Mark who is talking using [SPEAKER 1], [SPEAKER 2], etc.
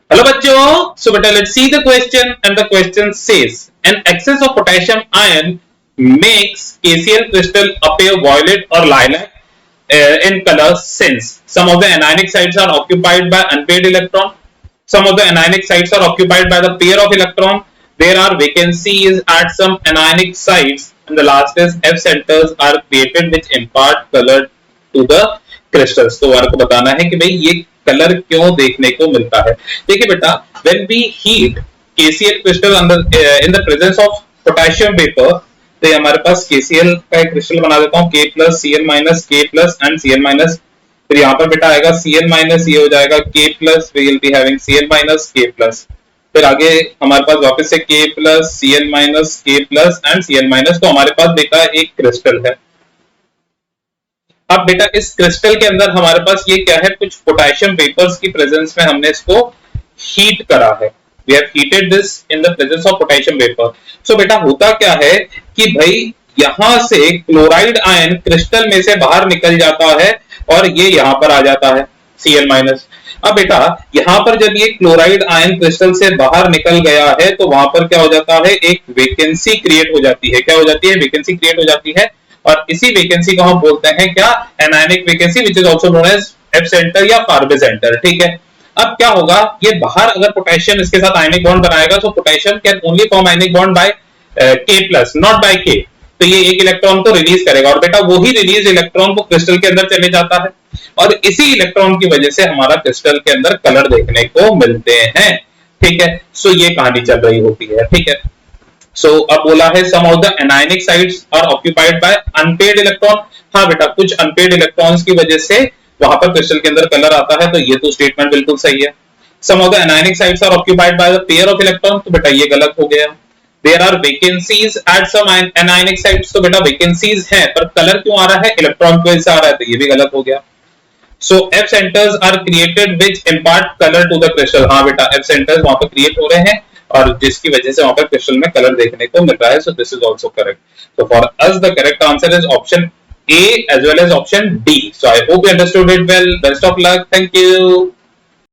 [SPEAKER 1] Hello बच्चों, so beta let's see the question, and the question says an excess of potassium ion makes KCl crystal appear violet or lilac in color since some of the anionic sites are occupied by unpaired electron, some of the anionic sites are occupied by the pair of electron, there are vacancies at some anionic sites, and the last is F centers are created which impart color to the crystals। तो आपको बताना है कि भाई ये colour क्यों देखने को मिलता है। देखिए बेटा, when we heat KCl crystal in the presence of potassium vapor, तो हमारे पास KCl का एक क्रिस्टल बना देता हूँ K plus Cl minus K plus and Cl minus, फिर यहाँ पर बेटा आएगा Cl माइनस, ये हो जाएगा K plus, we will be having Cl minus K plus, फिर आगे हमारे पास वापस से K plus Cl minus K plus and Cl minus. तो हमारे पास बेटा एक क्रिस्टल है। अब बेटा इस क्रिस्टल के अंदर हमारे पास ये क्या है, कुछ पोटेशियम वेपर्स की प्रेजेंस में हमने इसको हीट करा है। We have heated this in the presence of potassium vapour. So बेटा होता क्या है कि भाई यहां से क्लोराइड आयन क्रिस्टल में से बाहर निकल जाता है और ये यहां पर आ जाता है Cl माइनस। अब बेटा यहां पर जब ये क्लोराइड आयन क्रिस्टल से बाहर निकल गया है तो वहां पर क्या हो जाता है, एक वेकेंसी क्रिएट हो जाती है। क्या हो जाती है? वेकेंसी क्रिएट हो जाती है, और इसी वेकेंसी को हम बोलते हैं क्या, anionic vacancy, which is also known as F centre या फार्बे सेंटर। ठीक है, अब क्या होगा, ये बाहर अगर पोटेशियम इसके साथ आयनिक बॉन्ड बनाएगा तो potassium can only form ionic bond by K plus, not by K। तो ये एक इलेक्ट्रॉन को रिलीज करेगा और बेटा वही रिलीज इलेक्ट्रॉन को क्रिस्टल के अंदर चले जाता है, और इसी इलेक्ट्रॉन की वजह से हमारा क्रिस्टल के अंदर कलर देखने को मिलते हैं। ठीक है, सो ये कहानी चल रही होती है। ठीक है, सो अब बोला है some of the anionic sites are occupied by unpaired electron. हाँ बेटा, कुछ अनपेयर्ड इलेक्ट्रॉन्स की वजह से वहां पर क्रिस्टल के अंदर कलर आता है, तो ये तो स्टेटमेंट बिल्कुल सही है। Some of the anionic sites are occupied by the pair of electron, तो बेटा ये गलत हो गया। There are vacancies at some anionic sites, तो बेटा वेकेंसीज है पर कलर क्यों आ रहा है, इलेक्ट्रॉन की वजह से आ रहा है, तो ये भी गलत हो गया। So F centers are created which impart color to the crystal। हाँ बेटा, F centers वहां पर क्रिएट हो रहे हैं और जिसकी वजह से वहां पर क्रिस्टल में कलर देखने को मिल रहा है। So this is also correct. So for us the correct answer is option A as well as option D. So I hope you understood it well. Best of luck. Thank you.